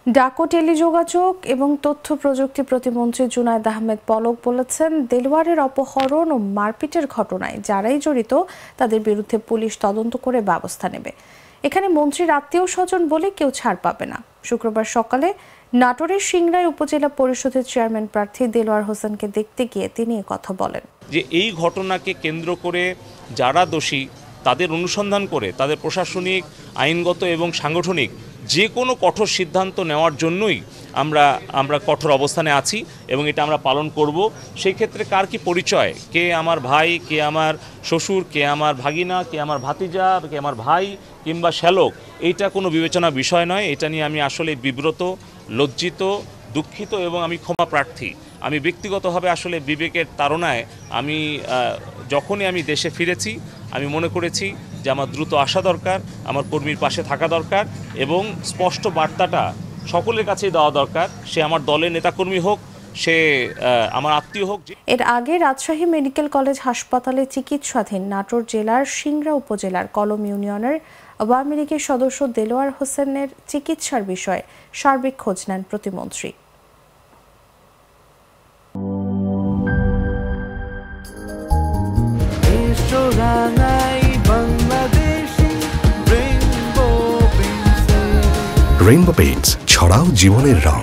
ডাকো টেলিযোগাযোগ এবং তথ্য প্রযুক্তি প্রতিমন্ত্রী জুনায়েদ আহমেদ পলক বলেছেন, দেলোয়ারের অপহরণ ও মারপিটের ঘটনায় যারাই জড়িত তাদের বিরুদ্ধে পুলিশ তদন্ত করে ব্যবস্থা নেবে। এখানে মন্ত্রীর আত্মীয় স্বজন বলে কেউ ছাড় পাবে না। শুক্রবার সকালে নাটোরের সিংড়াই উপজেলা পরিষদের চেয়ারম্যান প্রার্থী দেলোয়ার হোসেনকে দেখতে গিয়ে তিনি কথা বলেন যে এই ঘটনাকে কেন্দ্র করে যারা দোষী তাদের অনুসন্ধান করে তাদের প্রশাসনিক, আইনগত এবং সাংগঠনিক যে কোনো কঠোর সিদ্ধান্ত নেওয়ার জন্যই আমরা কঠোর অবস্থানে আছি এবং এটা আমরা পালন করব। সেই ক্ষেত্রে কার কি পরিচয়, কে আমার ভাই, কে আমার শ্বশুর, কে আমার ভাগিনা, কে আমার ভাতিজা, কে আমার ভাই কিংবা শ্যালক, এইটা কোনো বিবেচনার বিষয় নয়। এটা নিয়ে আমি আসলে বিব্রত, লজ্জিত, দুঃখিত এবং আমি ক্ষমা প্রার্থী। আমি ব্যক্তিগতভাবে আসলে বিবেকের তাড়নায় যখনই আমি দেশে ফিরেছি আমি মনে করেছি যে আমার দ্রুত আসা দরকার, আমার কর্মীর পাশে থাকা দরকার এবং স্পষ্ট বার্তাটা সকলের কাছেই দেওয়া দরকার। সে আমার দলের নেতাকর্মী হোক, সে আমার আত্মীয় হোক। এর আগে রাজশাহী মেডিকেল কলেজ হাসপাতালে চিকিৎসাধীন নাটোর জেলার সিংড়া উপজেলার কলম ইউনিয়নের আওয়ামী লীগের সদস্য দেলোয়ার হোসেনের চিকিৎসার বিষয়ে সার্বিক খোঁজ নেন প্রতিমন্ত্রী। রেইনবো পেইন্টস, ছড়াও জীবনের রং।